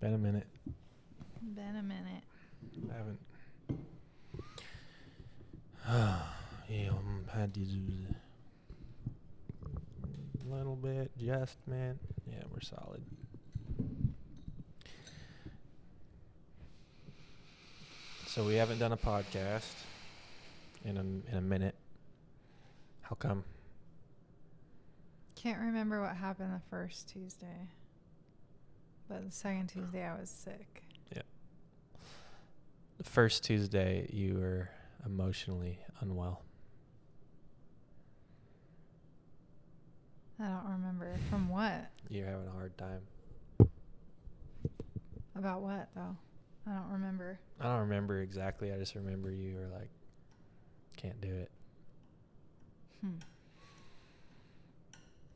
been a minute. I haven't. Had to do a little bit adjustment. Yeah, we're solid. So we haven't done a podcast in a minute. How come? Can't remember what happened the first Tuesday. But the second Tuesday I was sick. Yeah. The first Tuesday you were emotionally unwell. I don't remember. From what? You're having a hard time. About what, though? I don't remember. I don't remember exactly. I just remember you were like, can't do it.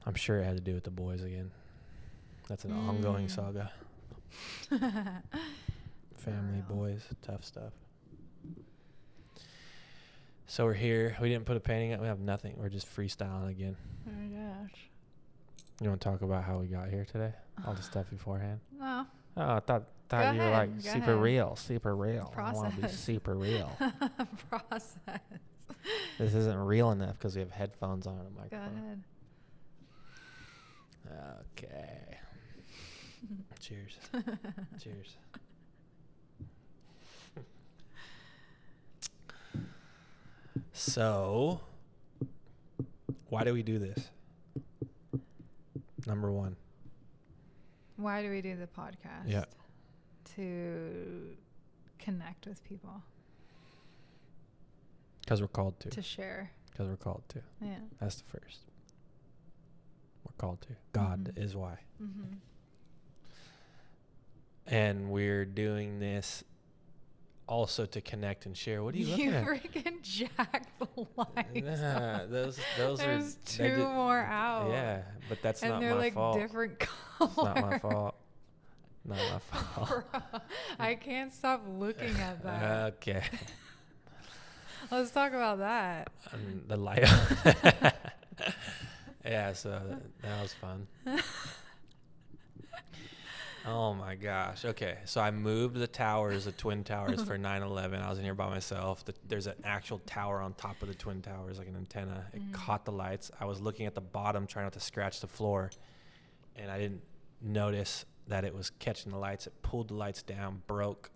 I'm sure it had to do with the boys again. That's an ongoing saga. Family, boys, tough stuff. So we're here. We didn't put a painting up. We have nothing. We're just freestyling again. Oh my gosh. You want to talk about how we got here today? All the stuff beforehand? No. Oh, I thought Go you were ahead, like go super ahead. real. Super real. I want to be Process. super real. Process. This isn't real enough because we have headphones on and a Go microphone. ahead. Okay. Cheers. Cheers. So, why do we do this? Number one. Why do we do the podcast? Yeah. To connect with people. Because we're called to. To share. Because we're called to. Yeah. That's the first. We're called to. God is why. Mm-hmm. And we're doing this also to connect and share. What are you looking at? You freaking jacked the lights. Nah, those There's are two more out. Yeah, but that's and not they're my like fault. different colors. It's not my fault. Not my fault. Bro, I can't stop looking at that. Okay. Let's talk about that. The light. Yeah, so that was fun. Oh my gosh. Okay, so I moved the towers, the twin towers for 9/11. I was in here by myself. There's an actual tower on top of the twin towers, like an antenna. It caught the lights. I was looking at the bottom, trying not to scratch the floor, and I didn't notice that it was catching the lights. It pulled the lights down, broke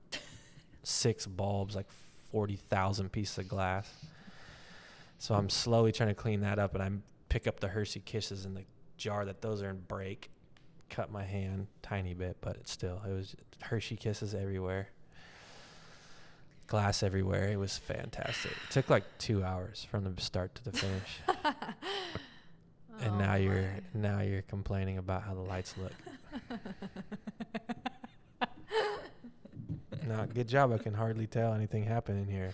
6 bulbs, like 40,000 pieces of glass. So I'm slowly trying to clean that up, and I pick up the Hershey Kisses in the jar that those are in, break. Cut my hand tiny bit, but it was Hershey Kisses everywhere, glass everywhere. It was fantastic. It took like 2 hours from the start to the finish. And now you're complaining about how the lights look. No, good job. I can hardly tell anything happened in here.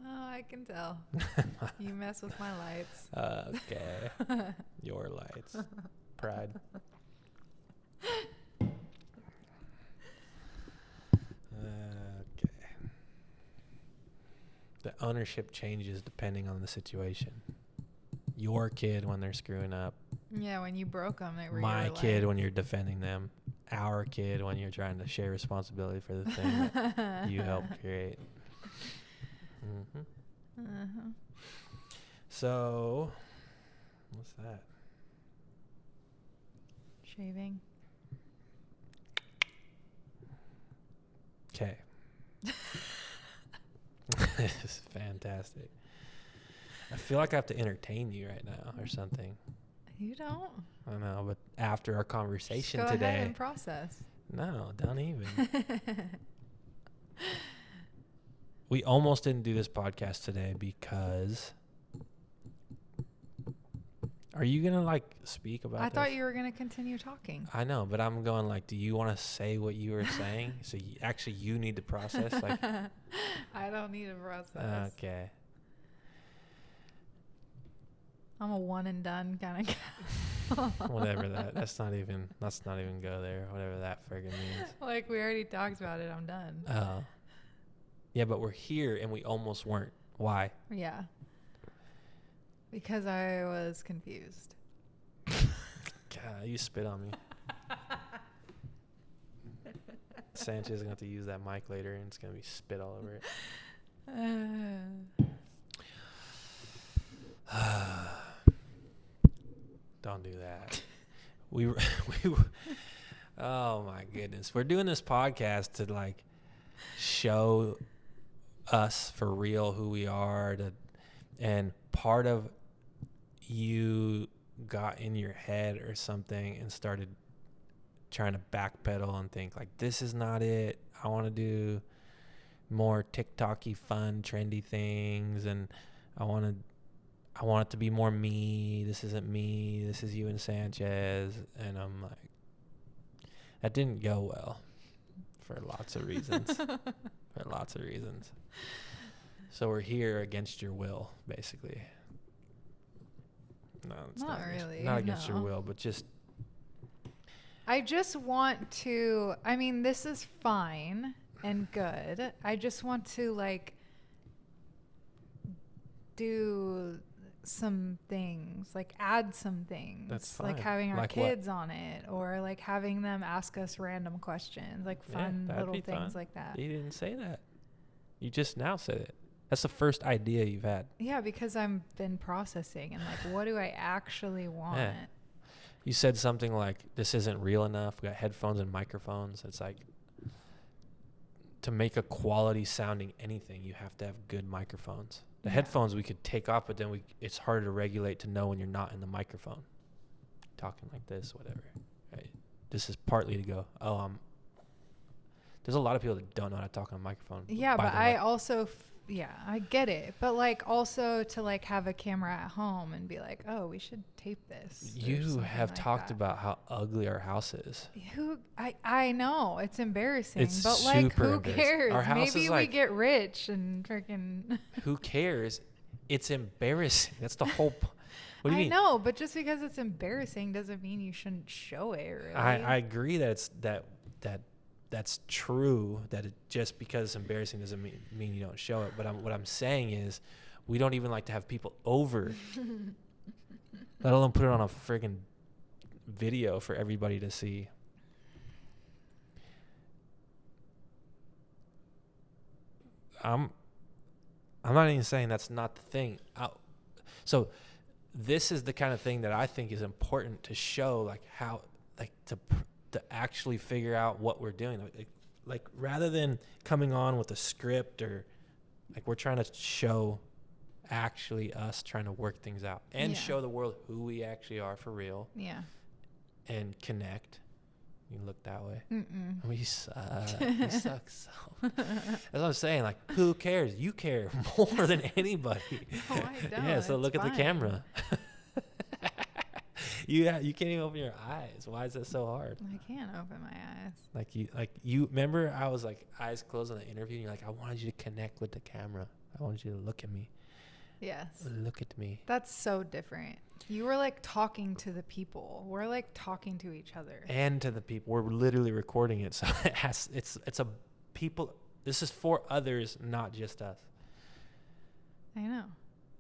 Oh, I can tell. You mess with my lights. Okay. Your lights. Pride. Okay. The ownership changes depending on the situation. Your kid when they're screwing up. Yeah, when you broke them, they were My your kid lights. when you're defending them. Our kid when you're trying to share responsibility for the thing that you helped create. So, what's that? Shaving. Okay. This is fantastic. I feel like I have to entertain you right now or something. You don't. I don't know, but after our conversation Just go today. ahead and process. No, don't even. We almost didn't do this podcast today because. Are you going to like speak about I this? thought you were going to continue talking. I know, but I'm going like, do you want to say what you were saying? So you need to process. Like, I don't need a process. okay. I'm a one and done kind of guy. Whatever that. Let's not even go there. Whatever that friggin' means. Like we already talked about it. I'm done. Oh. Yeah, but we're here and we almost weren't. Why? Yeah. Because I was confused. God, you spit on me. Sanchez is going to have to use that mic later, and it's going to be spit all over it. Don't do that. we oh my goodness, we're doing this podcast to like show us for real who we are, and part of you got in your head or something and started trying to backpedal and think like, this is not it. I want to do more TikTok-y, fun, trendy things, and I want it to be more me. This isn't me. This is you and Sanchez. And I'm like, that didn't go well for lots of reasons. So we're here against your will, basically. No, it's not really. Not against your will, but just. I just want to. I mean, this is fine and good. I just want to like do some things, like add some things. That's fine. Like having our like kids on it, or like having them ask us random questions, like fun little things fun. Like that. You didn't say that. You just now said it. That's the first idea you've had. Yeah, because I've been processing and like, what do I actually want? Yeah. You said something like, this isn't real enough. We got headphones and microphones. It's like, to make a quality sounding anything, you have to have good microphones. The headphones we could take off, but then it's harder to regulate to know when you're not in the microphone. Talking like this, whatever. Right? This is partly to go, there's a lot of people that don't know how to talk on a microphone. Yeah, but I also... yeah, I get it. But like also to like have a camera at home and be like, oh, we should tape this. You have like talked about how ugly our house is. I know. It's embarrassing. It's but like, who cares? Our house Maybe is we like, get rich and freaking. Who cares? It's embarrassing. That's the whole What do you mean? I know, but just because it's embarrassing doesn't mean you shouldn't show it, really. I agree that it's that's true, that it just because it's embarrassing doesn't mean you don't show it. But what I'm saying is, we don't even like to have people over, let alone put it on a friggin' video for everybody to see. I'm not even saying that's not the thing. So this is the kind of thing that I think is important to show, like how, like to actually figure out what we're doing. Like rather than coming on with a script, or like, we're trying to show actually us trying to work things out and show the world who we actually are for real. Yeah. And connect. You look that way. Mm-mm. We suck. We suck so. That's what I'm saying. Like, who cares? You care more than anybody. No, I don't. Yeah. So look at the camera. You can't even open your eyes. Why is that so hard? I can't open my eyes. Like you remember I was like eyes closed on the interview, and you're like, I wanted you to connect with the camera. I wanted you to look at me. Yes. Look at me. That's so different. You were like talking to the people. We're like talking to each other. And to the people. We're literally recording it. So it's a people. This is for others, not just us. I know.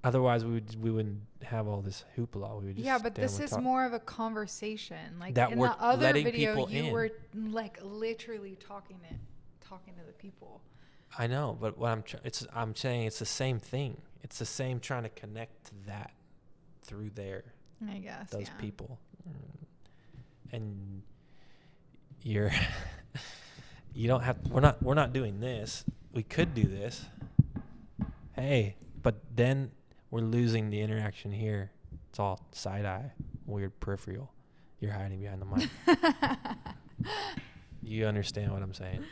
Otherwise, we wouldn't have all this hoopla. We would just but this is more of a conversation. Like that in we're the other video, you were like literally talking to the people. I know, but what I'm saying it's the same thing. It's the same, trying to connect to that through there. I guess those people, and you don't have. We're not doing this. We could do this. Hey, but then we're losing the interaction here. It's all side eye, weird peripheral. You're hiding behind the mic. You understand what I'm saying?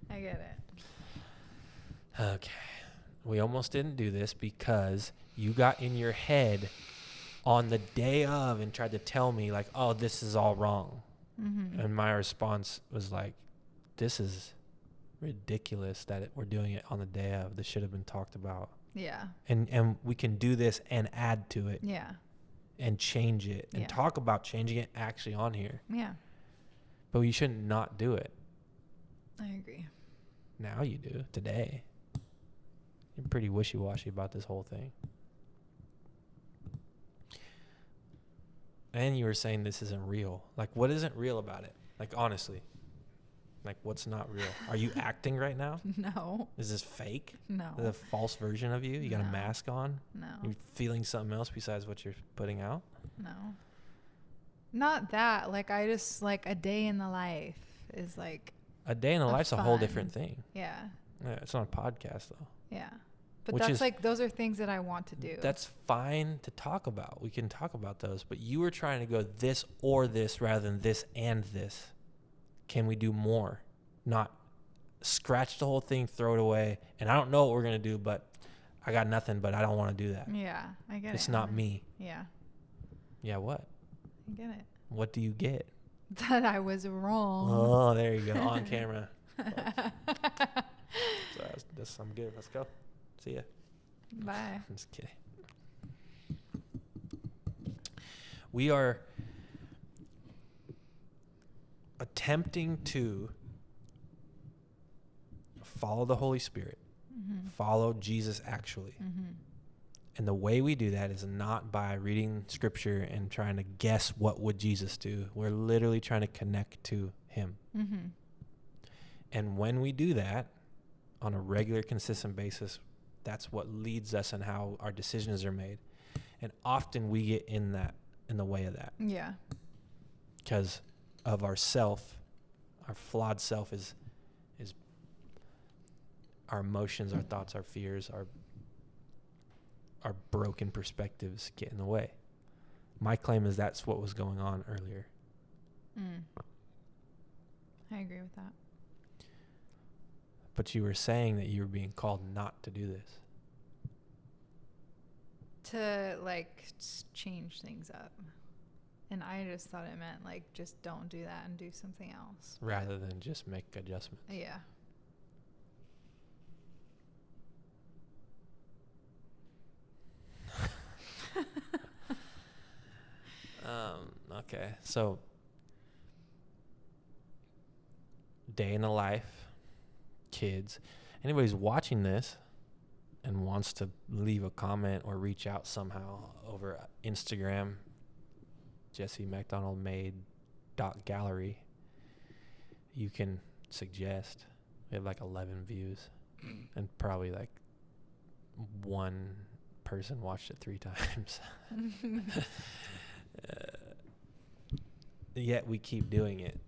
I get it. Okay. We almost didn't do this because you got in your head on the day of and tried to tell me like, oh, this is all wrong. Mm-hmm. And my response was like, this is ridiculous that we're doing it on the day of. This should have been talked about. Yeah. And we can do this and add to it. Yeah. And change it and talk about changing it actually on here. Yeah. But you shouldn't not do it. I agree. Now you do, today. You're pretty wishy-washy about this whole thing. And you were saying this isn't real. Like, what isn't real about it? Like, honestly. Like, what's not real? Are you acting right now? No. Is this fake? No. Is it a false version of you? You got a No. mask on? No. You're feeling something else besides what you're putting out? No. Not that. Like, I just, like, a day in the life is like. A day in the life's a whole different fun. thing. Yeah. Yeah, it's not a podcast, though. Yeah. But Which that's is- like, those are things that I want to do. That's fine to talk about. We can talk about those. But you were trying to go this or this rather than this and this. Can we do more? Not scratch the whole thing, throw it away. And I don't know what we're going to do, but I got nothing, but I don't want to do that. Yeah, I get it. It's not me. Yeah, Yeah, what? I get it. What do you get? That I was wrong. Oh, there you go. On camera. So I'm good. Let's go. See ya. Bye. I'm just kidding. We are attempting to follow the Holy Spirit, follow Jesus actually. And the way we do that is not by reading scripture and trying to guess what would Jesus do. We're literally trying to connect to him. And when we do that on a regular, consistent basis, that's what leads us and how our decisions are made. And often we get in the way of that. Yeah. Because of our flawed self is our emotions, our thoughts, our fears, our broken perspectives get in the way. My claim is that's what was going on earlier. I agree with that. But you were saying that you were being called not to do this. To like change things up. And I just thought it meant like just don't do that and do something else. Rather than just make adjustments. Yeah. Okay, so day in the life, kids. Anybody's watching this and wants to leave a comment or reach out somehow over Instagram, Jesse MacDonald made .gallery, you can suggest. We have like 11 views and probably like one person watched it 3 times. Yet we keep doing it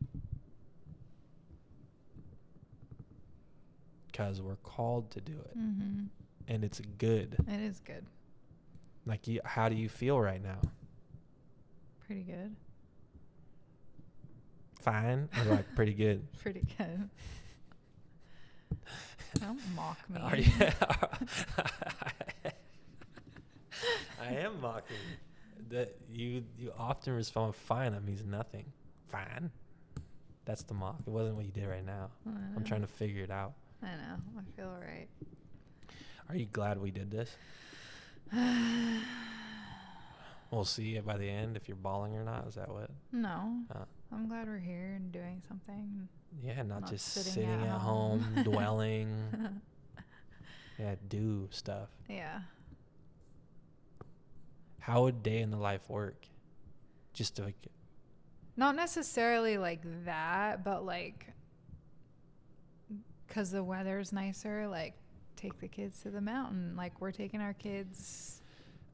because we're called to do it. And it's good. It is good. Like, how do you feel right now? Pretty good. Fine, or like pretty good? Pretty good. Don't mock me. Are you? I am mocking. That you often respond fine. That means nothing. Fine. That's the mock. It wasn't what you did right now. I'm trying to figure it out. I know. I feel all right. Are you glad we did this? We'll see by the end if you're bawling or not. Is that what? No. I'm glad we're here and doing something. Yeah, not just sitting sitting at home dwelling. Yeah, do stuff. Yeah. How would day in the life work? Just to like, not necessarily like that, but like, because the weather's nicer, like take the kids to the mountain. Like we're taking our kids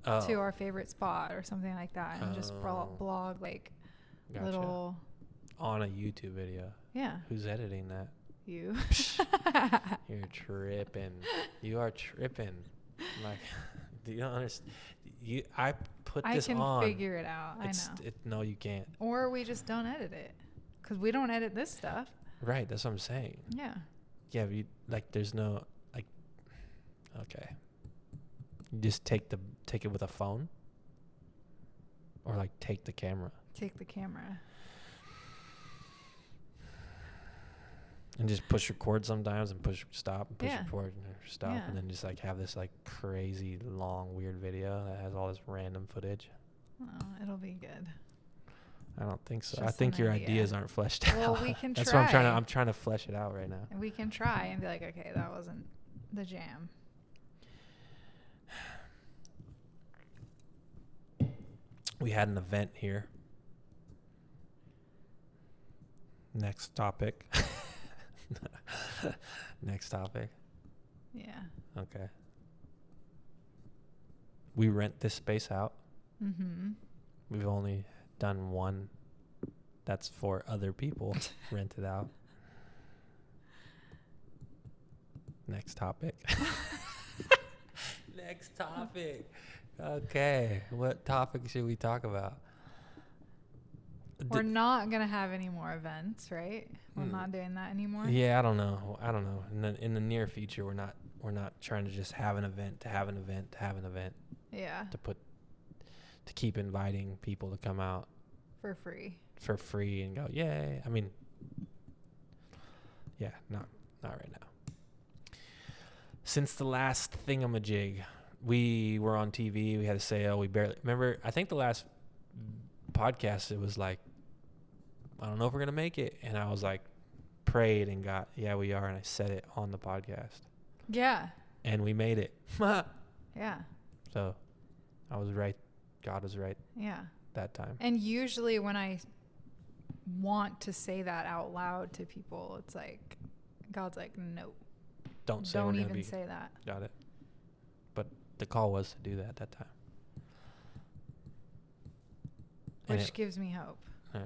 to our favorite spot or something like that, and just blog like little on a YouTube video. Yeah. Who's editing that? You. You're tripping. You are tripping. Like, do you don't understand? I put this on. I can figure it out. I know. No, you can't. Or we just don't edit it, because we don't edit this stuff. Right. That's what I'm saying. Yeah. Yeah. But like, there's no like. Okay. You just take it with a phone. Or like take the camera. Take the camera. And just push record sometimes and push stop and push record and stop and then just like have this like crazy long weird video that has all this random footage. Oh, it'll be good. I don't think so. Just I think your idea. ideas aren't fleshed Well, out. we can That's try. what I'm trying to flesh it out right now. And we can try and be like, okay, that wasn't the jam. We had an event here. Next topic. Next topic. Yeah. Okay. We rent this space out. Mm-hmm. We've only done one that's for other people rented out. Next topic. Next topic. Okay. What topic should we talk about? We're not going to have any more events, right? We're not doing that anymore. Yeah, I don't know. In the near future, we're not trying to just have an event to have an event to have an event. Yeah. To keep inviting people to come out for free and go, yay. I mean, yeah, not right now. Since the last thingamajig, we were on TV. We had a sale. Remember, I think the last podcast, it was like, I don't know if we're going to make it. And I was like, prayed and got, yeah, we are. And I said it on the podcast. Yeah. And we made it. Yeah. So I was right. God was right. Yeah. That time. And usually when I want to say that out loud to people, it's like, God's like, no. Don't even say that. Got it. But the call was to do that at that time. Which gives me hope. Right.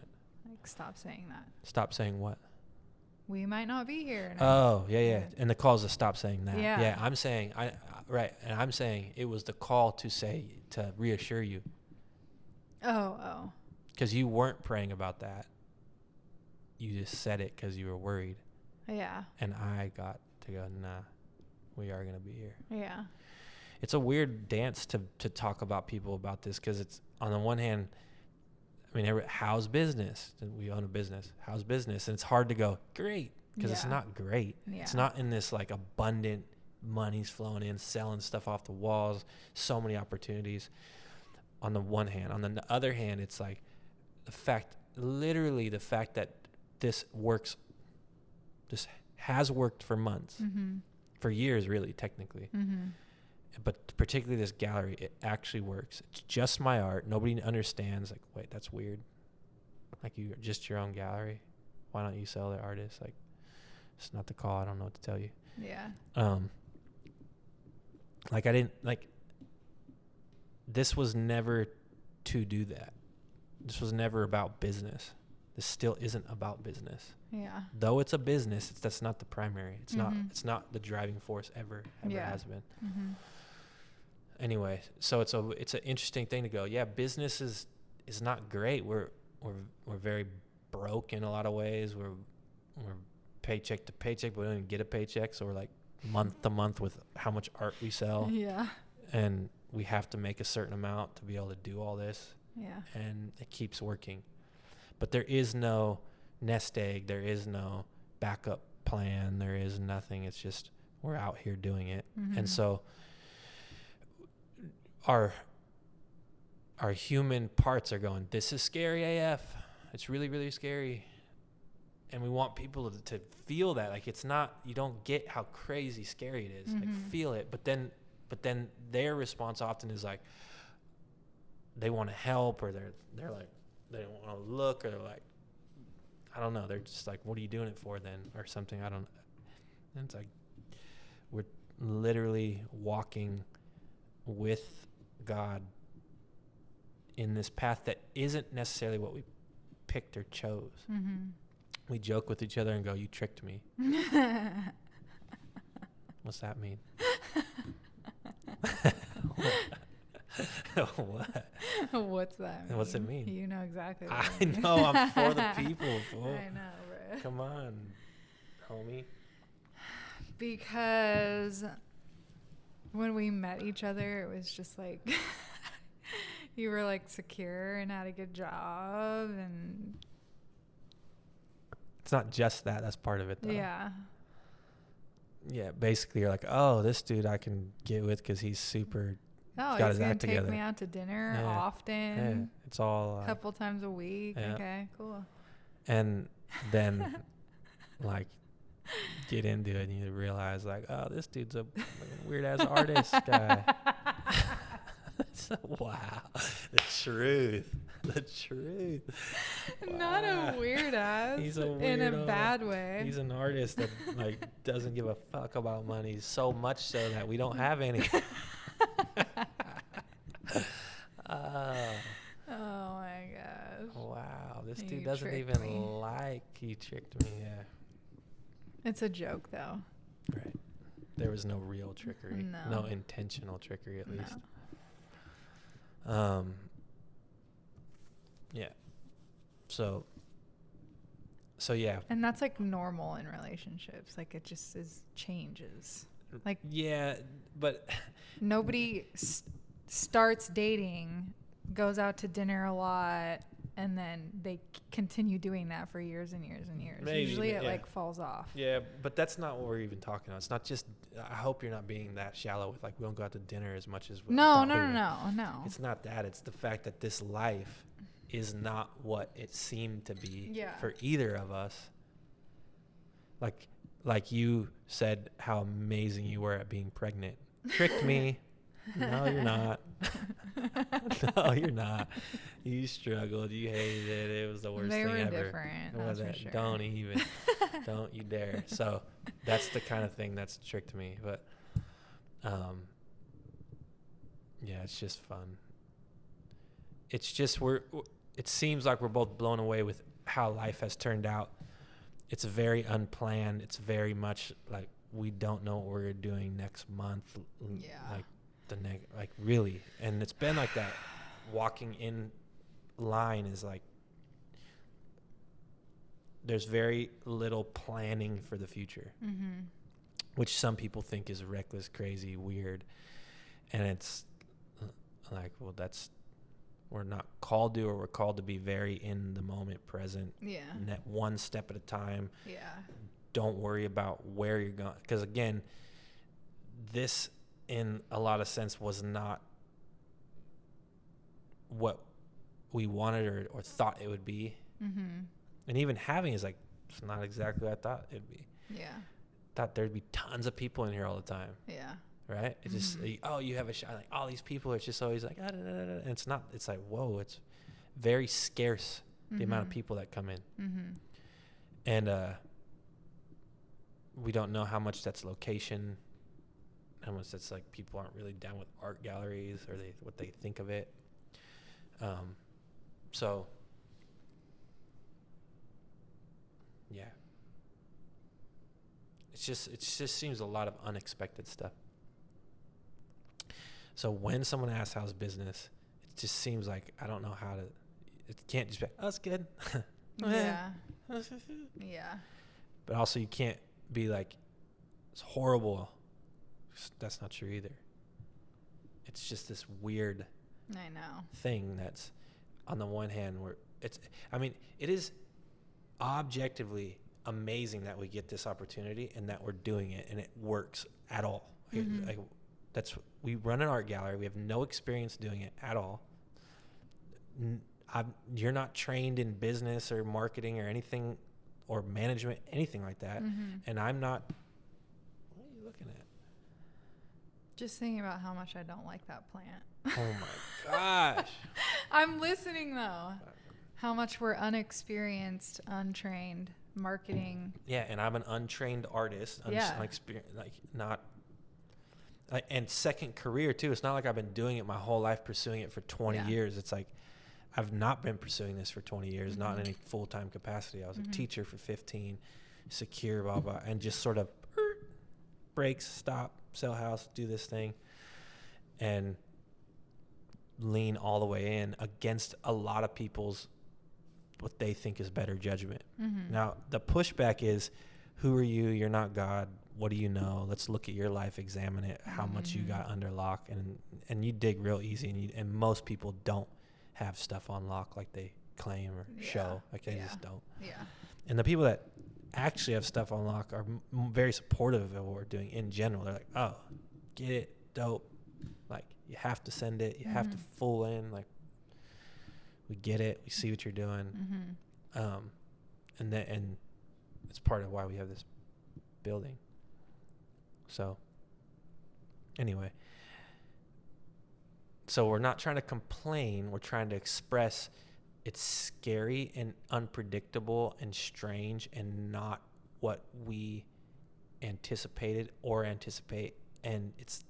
Like, stop saying that. Stop saying what? We might not be here. Oh, yeah. And the call is to stop saying that. Yeah. I'm saying, right. And I'm saying it was the call to reassure you. Oh. Because you weren't praying about that. You just said it because you were worried. Yeah. And I got to go, nah, we are going to be here. Yeah. It's a weird dance to talk about people about this because it's, on the one hand, I mean, how's business? We own a business. How's business? And it's hard to go, great, because it's not great. Yeah. It's not in this like abundant, money's flowing in, selling stuff off the walls, so many opportunities on the one hand. On the other hand, it's like the fact that this has worked for months, for years, really, technically. Mm-hmm. But particularly this gallery, it actually works. It's just my art. Nobody understands. Like, wait, that's weird. Like, you're just your own gallery. Why don't you sell the artists? Like, it's not the call. I don't know what to tell you. Yeah. Like, I didn't, like, this was never to do that. This was never about business. This still isn't about business. Yeah. Though it's a business, that's not the primary. It's not the driving force ever has been. Mm-hmm. Anyway, so it's an interesting thing to go, yeah, business is not great. We're very broke in a lot of ways. We're paycheck to paycheck, but we don't even get a paycheck. So we're like month to month with how much art we sell. Yeah. And we have to make a certain amount to be able to do all this. Yeah. And it keeps working. But there is no nest egg. There is no backup plan. There is nothing. It's just we're out here doing it. Mm-hmm. And so our human parts are going, this is scary AF. It's really, really scary. And we want people to feel that. Like, it's not, you don't get how crazy scary it is. Like, feel it. But then their response often is like, they want to help, or they're like, they don't want to look, or they're like, I don't know. They're just like, what are you doing it for then? Or something. I don't know. And it's like, we're literally walking with God in this path that isn't necessarily what we picked or chose. Mm-hmm. We joke with each other and go, you tricked me. What's that mean? What? What's that mean? What's it mean? You know exactly what I know. I'm for the people, fool. I know, bro. Come on, homie. Because when we met each other, it was just like you were like secure and had a good job, and it's not just that. That's part of it, though. Yeah. Yeah, basically, you're like, oh, this dude I can get with because he's super. Oh, got he's his gonna act take together. me out to dinner often. Yeah, it's all a couple times a week. Yeah. Okay, cool. And then, like, get into it, and you realize, like, oh, this dude's a weird ass artist guy. So, wow, the the truth. Not a weird ass. He's a weirdo. In a bad way. He's an artist that like doesn't give a fuck about money, so much so that we don't have any. Oh my gosh. Wow, this You dude doesn't tricked even me. like he tricked me. Yeah. It's a joke though. Right. There was no real trickery. No. No intentional trickery, at least. No. Yeah. So yeah. And that's like normal in relationships. Like it just changes. Like yeah, but nobody starts dating, goes out to dinner a lot, and then they continue doing that for years and years and years. Maybe, Usually it yeah. like falls off. Yeah, but that's not what we're even talking about. It's not just. I hope you're not being that shallow with like we don't go out to dinner as much as we. No. It's not that. It's the fact that this life is not what it seemed to be for either of us. Like you said, how amazing you were at being pregnant. Tricked me. No, you're not. No, you're not. You struggled. You hated it. It was the worst thing ever. They were different. That's for sure. Don't even. Don't you dare. So that's the kind of thing that's tricked me. But yeah, it's just fun. It's just it seems like we're both blown away with how life has turned out. It's very unplanned. It's very much like we don't know what we're doing next month. Yeah. Like really. And it's been like that. Walking in line is like there's very little planning for the future, which some people think is reckless, crazy, weird. And it's like, well, we're not called to, or we're called to be very in the moment, present. Yeah. One step at a time. Yeah. Don't worry about where you're going. Because again, this in a lot of sense was not what we wanted or thought it would be. And even having is like, it's not exactly what I thought it'd be. Yeah. Thought there'd be tons of people in here all the time. Yeah. Right? It's just, you have a shot. Like, all these people are just always like, and it's not, it's like, whoa, it's very scarce, the amount of people that come in. And we don't know how much that's location, how much that's like people aren't really down with art galleries or what they think of it. So, yeah. It just seems a lot of unexpected stuff. So when someone asks how's business, it just seems like I don't know how to. It can't just be, oh, it's good. Yeah. Yeah. But also you can't be like, it's horrible. That's not true either. It's just this weird thing that's on the one hand where it is objectively amazing that we get this opportunity and that we're doing it and it works at all. Like, we run an art gallery. We have no experience doing it at all. You're not trained in business or marketing or anything or management, anything like that. And I'm not. What are you looking at? Just thinking about how much I don't like that plant. Oh my gosh. I'm listening though. How much we're unexperienced, untrained marketing. Yeah, and I'm an untrained artist. And second career too. It's not like I've been doing it my whole life, pursuing it for 20 years. It's like I've not been pursuing this for 20 years, not in any full-time capacity. I was a teacher for 15, secure, blah, blah, and just sort of breaks, stop, sell house, do this thing, and lean all the way in against a lot of people's what they think is better judgment. Now, the pushback is, who are you? You're not God. What do you know? Let's look at your life, examine it, how much you got under lock, and you dig real easy, and most people don't have stuff on lock like they claim or show. Like they just don't. Yeah. And the people that actually have stuff on lock are very supportive of what we're doing in general. They're like, oh, get it, dope. Like, you have to send it. You have to full in. Like, we get it. We see what you're doing. And it's part of why we have this building. So anyway, so we're not trying to complain. We're trying to express it's scary and unpredictable and strange and not what we anticipated or anticipate. And it's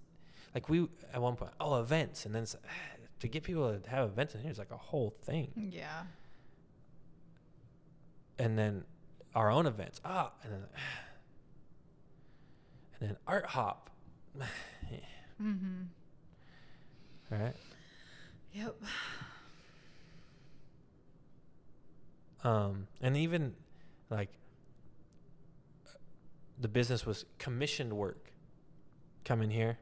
like we at one point, events, and then it's, to get people to have events in here is like a whole thing. Yeah. And then our own events, and then art hop. Mm-hmm. Right. Yep. And even like the business was commissioned work. Come in here.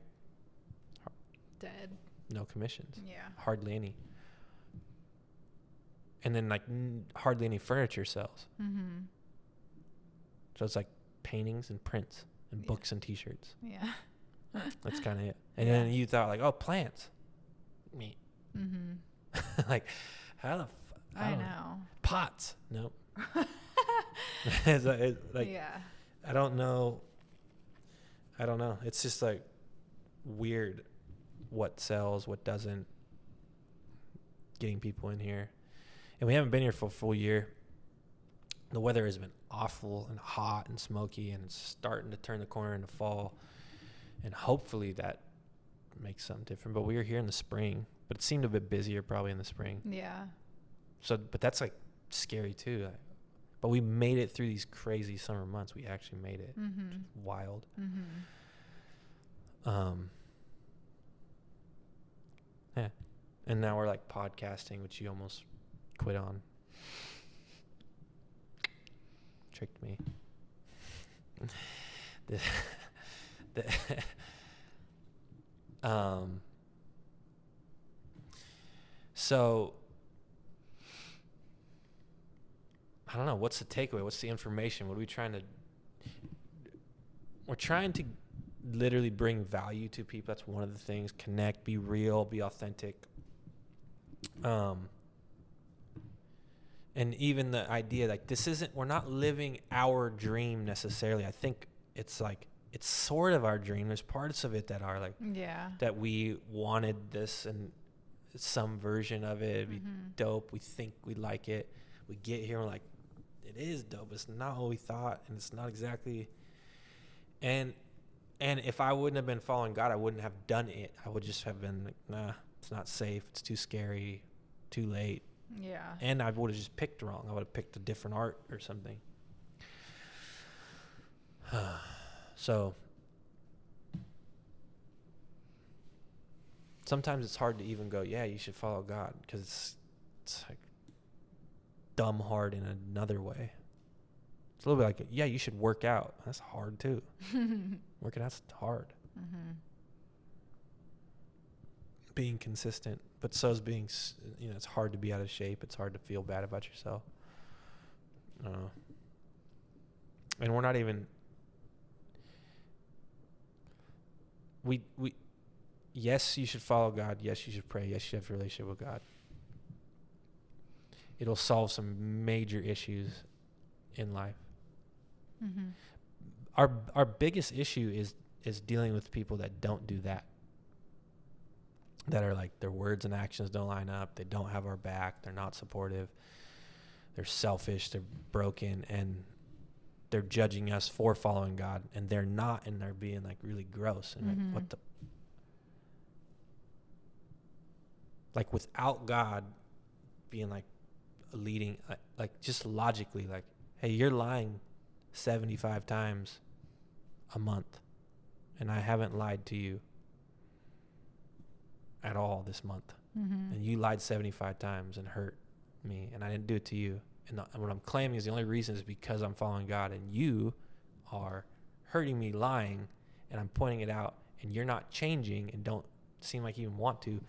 Dead. No commissions. Yeah. Hardly any. And then like hardly any furniture sells. Mm-hmm. So it's like paintings and prints and books and T-shirts. Yeah. That's kind of it. And then you thought like, plants. Me. Mm-hmm. Like, how the I know. Pots. Nope. it's like, yeah. I don't know. It's just like weird what sells, what doesn't. Getting people in here. And we haven't been here for a full year. The weather has been awful and hot and smoky, and it's starting to turn the corner into fall. And hopefully that makes something different. But we were here in the spring, but it seemed a bit busier probably in the spring. Yeah. So, but that's like scary too. But we made it through these crazy summer months. We actually made it. Mm-hmm. Which is wild. Mm-hmm. Yeah. And now we're like podcasting, which you almost quit on. Tricked me. So I don't know. What's the takeaway? What's the information? What are we trying to? We're trying to literally bring value to people. That's one of the things. Connect, be real, be authentic. And even the idea, like, we're not living our dream necessarily. I think it's like, it's sort of our dream. There's parts of it that are like, that we wanted this and some version of it. It'd be dope. We think we like it. We get here and we're like, it is dope. It's not what we thought. And it's not exactly. And if I wouldn't have been following God, I wouldn't have done it. I would just have been like, nah, it's not safe. It's too scary, too late. Yeah. And I would have just picked wrong. I would have picked a different art or something. So sometimes it's hard to even go, yeah, you should follow God, because it's like dumb hard in another way. It's a little bit like, yeah, you should work out. That's hard too. Working out's hard. Mm-hmm. Being consistent, but so is being, it's hard to be out of shape. It's hard to feel bad about yourself. And we're not even, yes, you should follow God. Yes, you should pray. Yes, you should have a relationship with God. It'll solve some major issues in life. Mm-hmm. Our biggest issue is dealing with people that don't do that. That are like, their words and actions don't line up. They don't have our back. They're not supportive. They're selfish. They're broken, and they're judging us for following God, and they're not, and they're being like really gross and like, what the, like, without God being like leading, like just logically, like, hey, you're lying 75 times a month, and I haven't lied to you at all this month. And you lied 75 times and hurt me, and I didn't do it to you. And what I'm claiming is the only reason is because I'm following God, and you are hurting me lying, and I'm pointing it out, and you're not changing and don't seem like you even want to,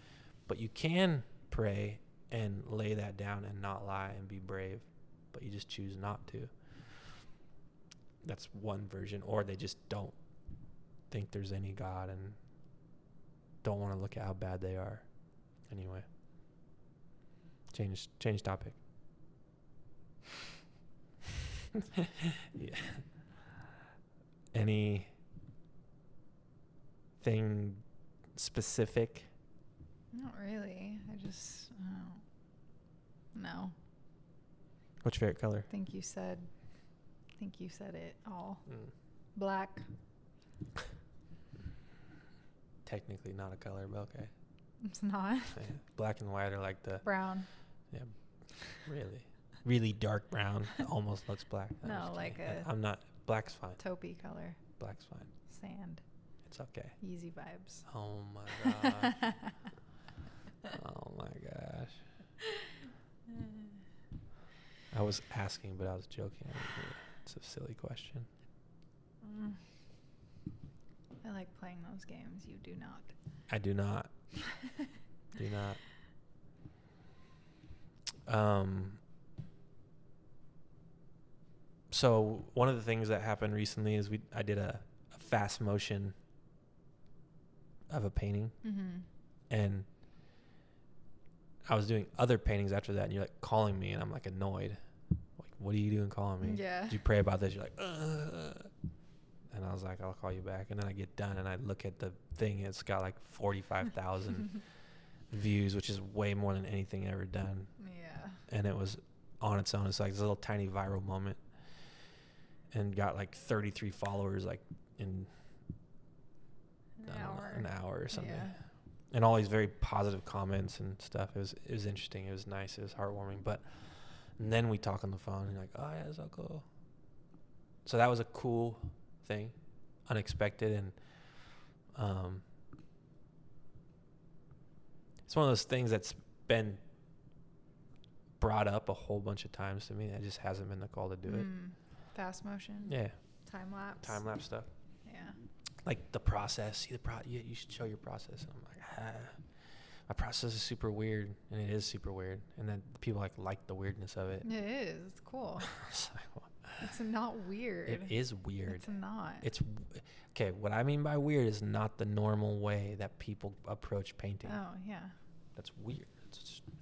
but you can pray and lay that down and not lie and be brave, but you just choose not to. That's one version. Or they just don't think there's any God and don't want to look at how bad they are. Anyway, change topic. Yeah. Anything specific? Not really. No. What's your favorite color? I think you said it all. Black. Technically not a color, but okay. It's not. Yeah. Black and white are like the... Brown. Yeah. Really. Really dark brown. Almost looks black. No, like I'm not... Black's fine. Taupey color. Black's fine. Sand. It's okay. Easy vibes. Oh my gosh. Oh my gosh. I was asking, but I was joking. It's a silly question. I like playing those games. You do not. I do not. Do not. So one of the things that happened recently is I did a fast motion of a painting, and I was doing other paintings after that, and you're like calling me, and I'm like annoyed. Like, what are you doing calling me? Yeah. Did you pray about this? You're like, and I was like, I'll call you back. And then I get done, and I look at the thing. It's got like 45,000 views, which is way more than anything ever done. Yeah. And it was on its own. It's like this little tiny viral moment, and got like 33 followers like in an hour or something. Yeah. And all these very positive comments and stuff. It was interesting. It was nice. It was heartwarming. But then we talk on the phone, and you're like, oh yeah, it's so cool. So that was a cool thing, unexpected, and it's one of those things that's been brought up a whole bunch of times to me. It just hasn't been the call to do it. Fast motion. Yeah. Time lapse stuff. Yeah. Like the process. See you should show your process. And I'm like, my process is super weird, and it is super weird. And then people like the weirdness of it. It is. It's cool. It's like, well, it's not weird. It is weird. It's not. It's okay. What I mean by weird is not the normal way that people approach painting. Oh yeah. That's weird.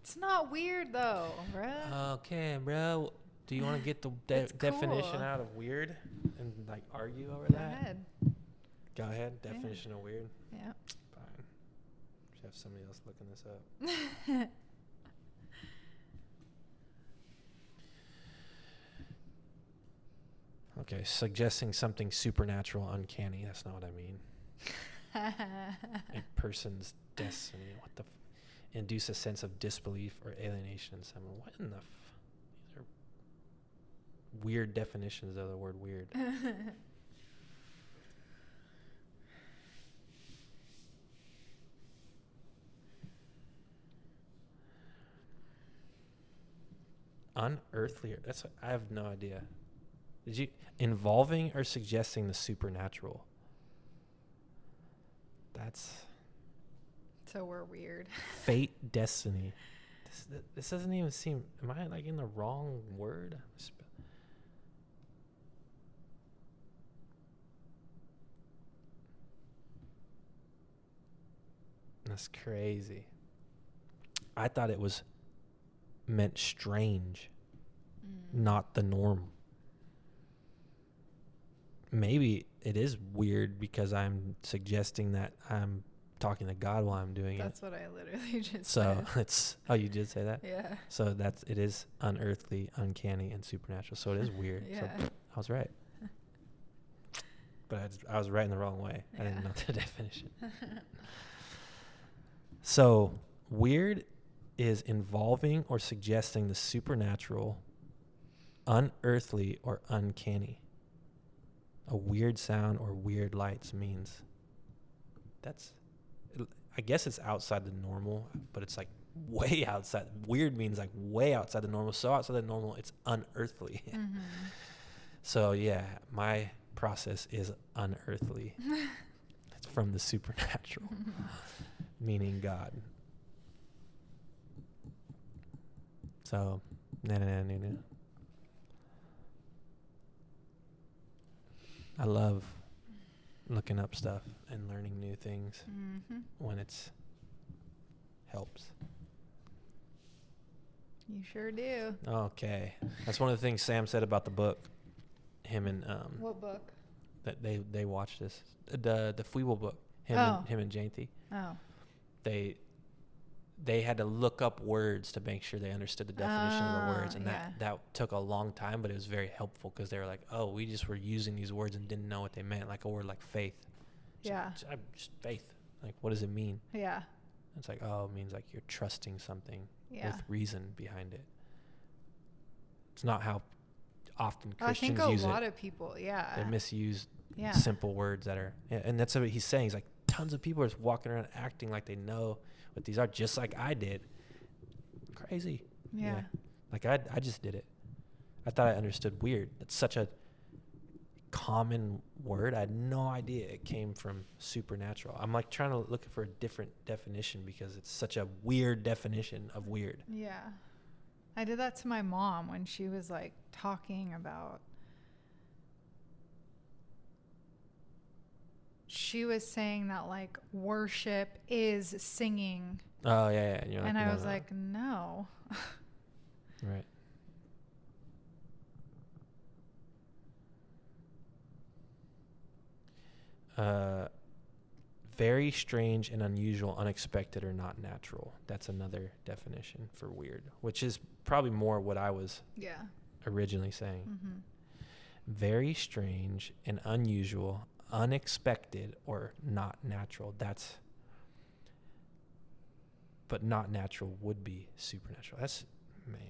It's not weird though, bruh. Okay, bro. Do you want to get the definition out of weird and like argue over that? Go ahead. Definition of weird. Yeah. Fine. Should have somebody else looking this up. Okay, suggesting something supernatural, uncanny. That's not what I mean. A person's destiny. What the? Induce a sense of disbelief or alienation in someone. What in the? These are weird definitions of the word weird. Unearthly. That's. I have no idea. Did you involving or suggesting the supernatural? That's. So we're weird. Fate, destiny. This doesn't even seem. Am I like in the wrong word? That's crazy. I thought it was meant strange, not the norm. Maybe it is weird because I'm suggesting that I'm talking to God while I'm doing That's what I literally just said. So it's, oh, you did say that? Yeah. So it is unearthly, uncanny, and supernatural. So it is weird. Yeah. So I was right. But I was right in the wrong way. Yeah. I didn't know the definition. So weird is involving or suggesting the supernatural, unearthly, or uncanny. A weird sound or weird lights means I guess it's outside the normal, but it's like way outside. Weird means like way outside the normal. So outside the normal, it's unearthly. Mm-hmm. So yeah, my process is unearthly. It's from the supernatural, meaning God. So, no. I love looking up stuff and learning new things when it's helps. You sure do. Okay. That's one of the things Sam said about the book. Him and What book? That they watched this. The Fweeble book. Him and Jayanthi. Oh. they had to look up words to make sure they understood the definition of the words. And that took a long time, but it was very helpful because they were like, oh, we just were using these words and didn't know what they meant. Like a word like faith. Yeah. Just faith. Like, what does it mean? Yeah. It's like, oh, it means like you're trusting something with reason behind it. It's not how often Christians use it. I think a lot of people, they misuse simple words that are, and that's what he's saying. He's like, tons of people are just walking around acting like they know what these are, just like I did. Crazy. Yeah. Like I just did it. I thought I understood weird. That's such a common word. I had no idea it came from supernatural. I'm like trying to look for a different definition because it's such a weird definition of weird. Yeah. I did that to my mom when she was like talking about, she was saying that like worship is singing. Oh yeah. And, and I was like, no. Right. Very strange and unusual, unexpected, or not natural. That's another definition for weird, which is probably more what I was originally saying. Mm-hmm. Very strange and unusual, unexpected, or not natural. But not natural would be supernatural. That's, man,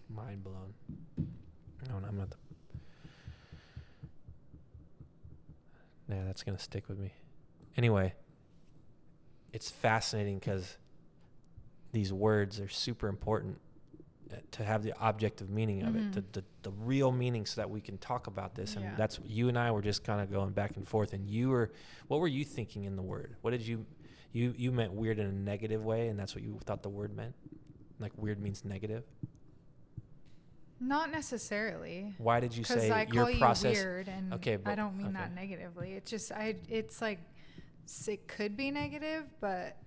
mind blown. No, I'm not. That's going to stick with me. Anyway, it's fascinating because these words are super important to have the objective meaning of it, the real meaning, so that we can talk about this. And that's, you and I were just kind of going back and forth. And what were you thinking in the word? What did you meant weird in a negative way, and that's what you thought the word meant? Like weird means negative? Not necessarily. Why did you say I your call process? You weird, and I don't mean that negatively. It's just it's like it could be negative, but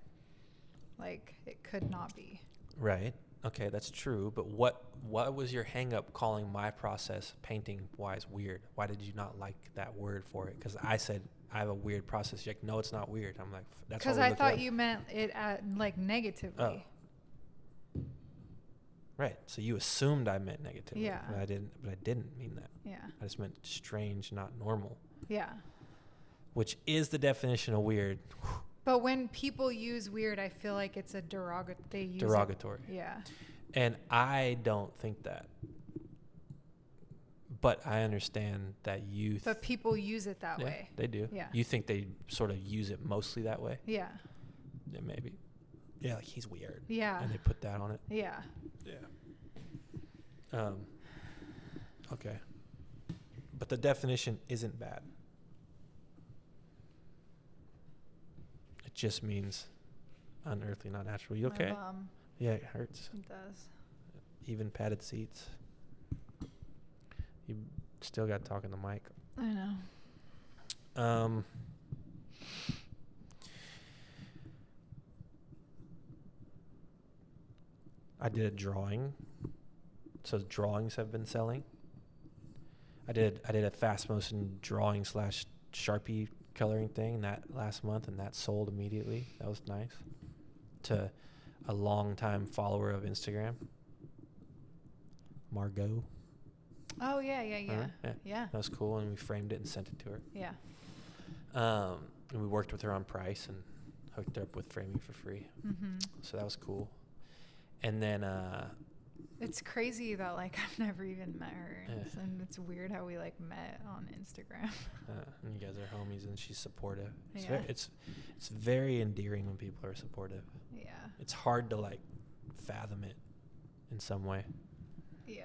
like it could not be. Right. Okay, that's true. But what was your hang up calling my process painting wise weird? Why did you not like that word for it? Because I said I have a weird process. You're like, no, it's not weird. I'm like, that's because I thought you meant it like negatively. Oh. Right. So you assumed I meant negatively. Yeah. But I didn't mean that. Yeah. I just meant strange, not normal. Yeah. Which is the definition of weird. But when people use weird, I feel like it's a derogatory. Yeah. And I don't think that. But I understand that you... But people use it that way. They do. Yeah. You think they sort of use it mostly that way? Yeah. Yeah, maybe. Yeah, like he's weird. Yeah. And they put that on it. Yeah. Yeah. Okay. But the definition isn't bad. It just means unearthly, not natural. You okay? Yeah, it hurts. It does. Even padded seats. You still got to talk in the mic. I know. I did a drawing. So drawings have been selling. I did a fast motion drawing / Sharpie coloring thing that last month, and that sold immediately. That was nice. To a longtime follower of Instagram, Margot. Oh yeah. That was cool, and we framed it and sent it to her. Yeah. And we worked with her on price and hooked her up with framing for free. Mm-hmm. So that was cool. And then it's crazy that like I've never even met her, and it's weird how we like met on Instagram. And you guys are homies, and she's supportive. Yeah. It's very endearing when people are supportive. Yeah. It's hard to like fathom it in some way. Yeah.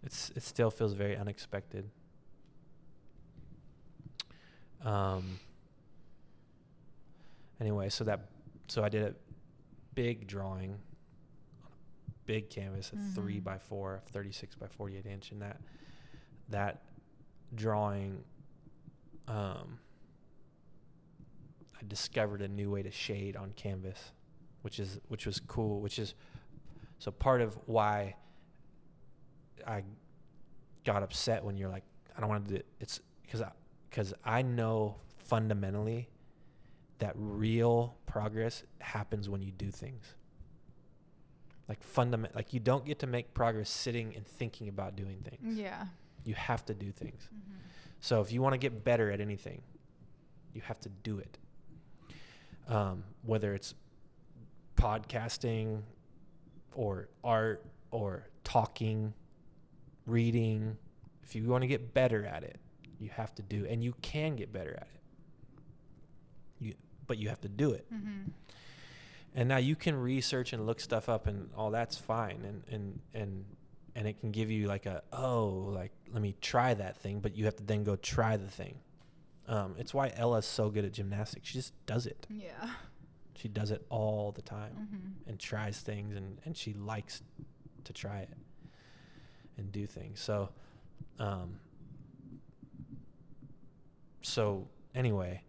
It still feels very unexpected. Anyway, so I did a big drawing, big canvas, a 3x4, 36 by 48 inch, and that drawing, I discovered a new way to shade on canvas, which was cool. So part of why I got upset when you're like, I don't want to do it. It's because I know fundamentally that real progress happens when you do things. Like like you don't get to make progress sitting and thinking about doing things. Yeah. You have to do things. So if you want to get better at anything, you have to do it. Whether it's podcasting or art or talking, reading, if you want to get better at it, you have to do it. And you can get better at it. But you have to do it. And now you can research and look stuff up and all that's fine. And it can give you like let me try that thing, but you have to then go try the thing. It's why Ella's so good at gymnastics. She just does it. Yeah. She does it all the time and tries things and she likes to try it and do things. So anyway,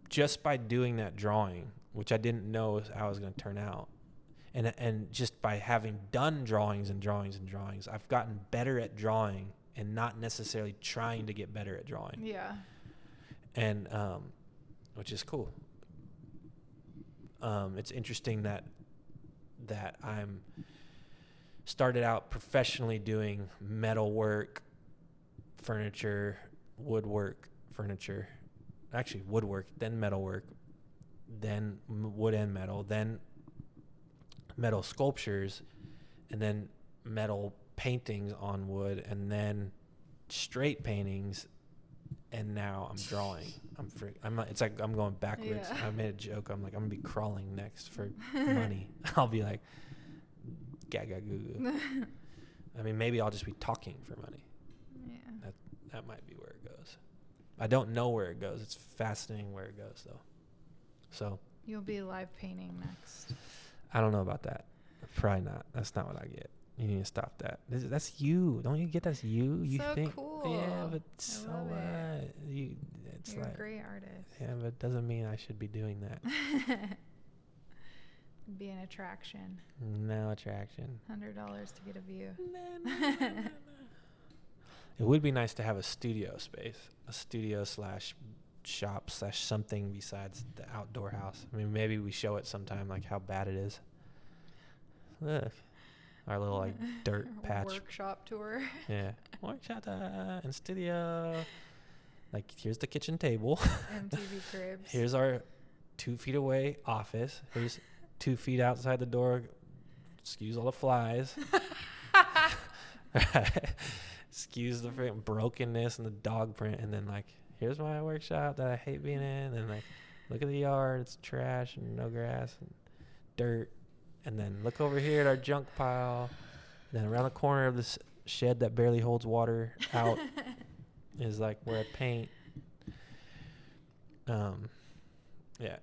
just by doing that drawing, which I didn't know how it was going to turn out, and just by having done drawings and drawings and drawings, I've gotten better at drawing and not necessarily trying to get better at drawing. Yeah. And which is cool. It's interesting that I'm started out professionally doing metal work, furniture, woodwork, furniture. Actually, woodwork, then metal work, then wood and metal, then metal sculptures, and then metal paintings on wood, and then straight paintings, and now I'm drawing. It's like I'm going backwards. Yeah. I made a joke. I'm like, I'm gonna be crawling next for money. I'll be like, gaga goo goo. I mean, maybe I'll just be talking for money. Yeah. That might be where it goes. I don't know where it goes. It's fascinating where it goes, though. So You'll be live painting next. I don't know about that. Probably not. That's not what I get. You need to stop that. That's you. Don't you get that's you? You so think? Cool. Yeah, but I so love what? You're like, a great artist. Yeah, but it doesn't mean I should be doing that. Be an attraction. No attraction. $100 to get a view. No. It would be nice to have a studio space, a studio / shop / something besides the outdoor house. I mean, maybe we show it sometime, like how bad it is. Look, our little like dirt patch. Workshop tour. Yeah, workshop and studio. Like, here's the kitchen table. MTV Cribs. Here's our 2 feet away office. Here's 2 feet outside the door. Excuse all the flies. Excuse the brokenness and the dog print. And then, like, here's my workshop that I hate being in. And, like, look at the yard. It's trash and no grass and dirt. And then look over here at our junk pile. Then around the corner of this shed that barely holds water out is, like, where I paint. Yeah.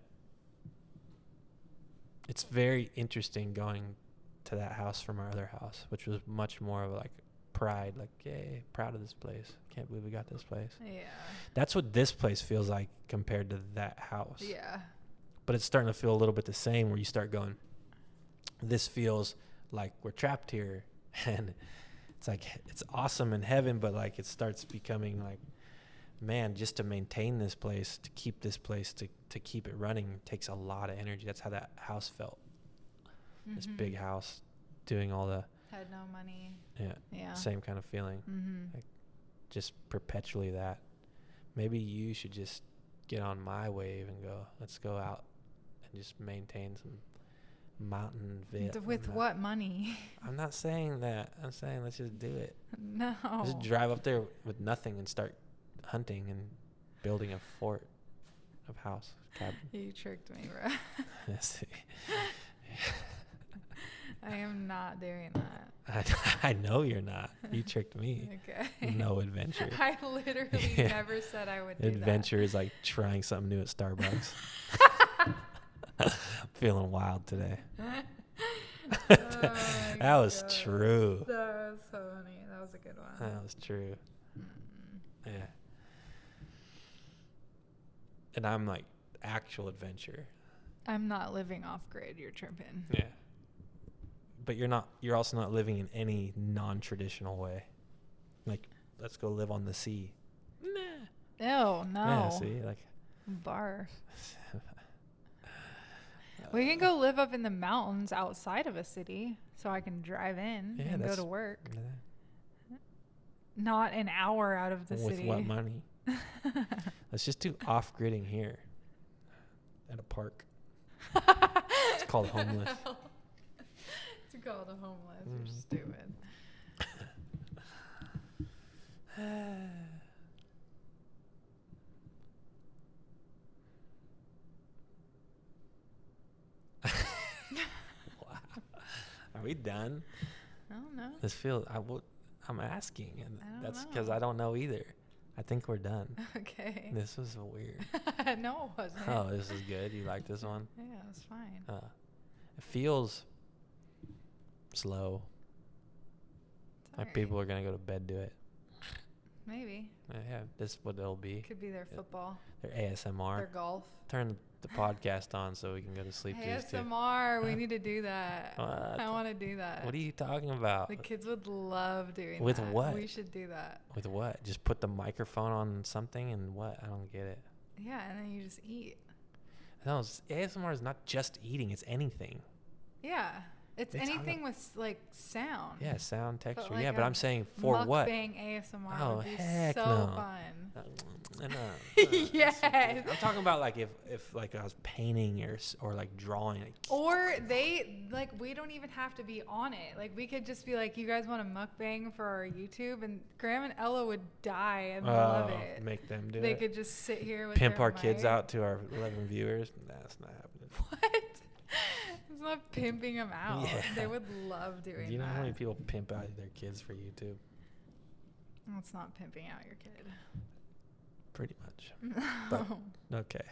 It's very interesting going to that house from our other house, which was much more of like pride, like, yay, proud of this place. Can't believe we got this place. Yeah. That's what this place feels like compared to that house. Yeah. But it's starting to feel a little bit the same, where you start going, this feels like we're trapped here. And it's like, it's awesome in heaven, but like it starts becoming like, man, just to maintain this place, to keep this place, to keep it running, takes a lot of energy. That's how that house felt. Mm-hmm. This big house doing all the... Had no money. Yeah. Same kind of feeling. Mm-hmm. Like, just perpetually that. Maybe you should just get on my wave and go, let's go out and just maintain some mountain with what money? I'm not saying that. I'm saying let's just do it. No. Just drive up there with nothing and start hunting and building a fort of house cabin. You tricked me, bro. I am not doing that. I know you're not. You tricked me. Okay. No adventure. I literally never said I would do adventure is like trying something new at Starbucks. Feeling wild today. That was true. That was so funny. That was a good one. That was true. Yeah. And I'm like actual adventure. I'm not living off grid. You're tripping. Yeah. But you're also not living in any non-traditional way. Like, let's go live on the sea. Nah. Ew, no. Yeah, see, like barf. We can go live up in the mountains outside of a city so I can drive in and go to work. Not an hour out of the city. With what money? Let's just do off-gridding here at a park. It's called homeless. It's called a homeless. You're stupid. Wow. Are we done? I don't know. This feels. I'm asking, and that's because know. I don't know either. I think we're done. Okay. This was weird. No, it wasn't. Oh, this is good. You like this one? Yeah, it was fine. It feels slow. Like right. people are gonna go to bed to it. Maybe. Yeah, this is what it'll be. Could be their football. Their ASMR. Their golf. Turn the podcast on so we can go to sleep. ASMR. We need to do that. What? I want to do that. What are you talking about? The kids would love doing With that. what? We should do that. With what? Just put the microphone on something and what? I don't get it. Yeah, and then you just eat. No, ASMR is not just eating. It's anything. Yeah. It's anything with like sound. Yeah, sound, texture. But like yeah, but I'm saying for what? Mukbang ASMR Oh, would be heck so no. fun. No. Yes. I'm talking about like if like I was painting or like drawing. Like, or they like we don't even have to be on it. Like we could just be like, you guys want a mukbang for our YouTube, and Graham and Ella would die and love it. Make them do it. They could just sit here with pimp their our kids mic. out to our 11 viewers. That's not happening. What? It's not pimping them out. Yeah. They would love doing that. Do you know how many people pimp out their kids for YouTube? It's not pimping out your kid. Pretty much. But, okay.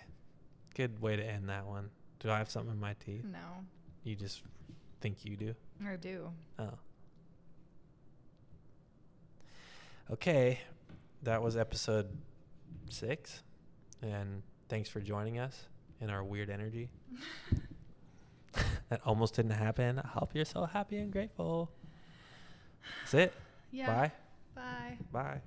Good way to end that one. Do I have something in my teeth? No. You just think you do? I do. Oh. Okay. That was episode 6. And thanks for joining us in our weird energy. That almost didn't happen. I hope you're so happy and grateful. That's it. Yeah. Bye. Bye. Bye.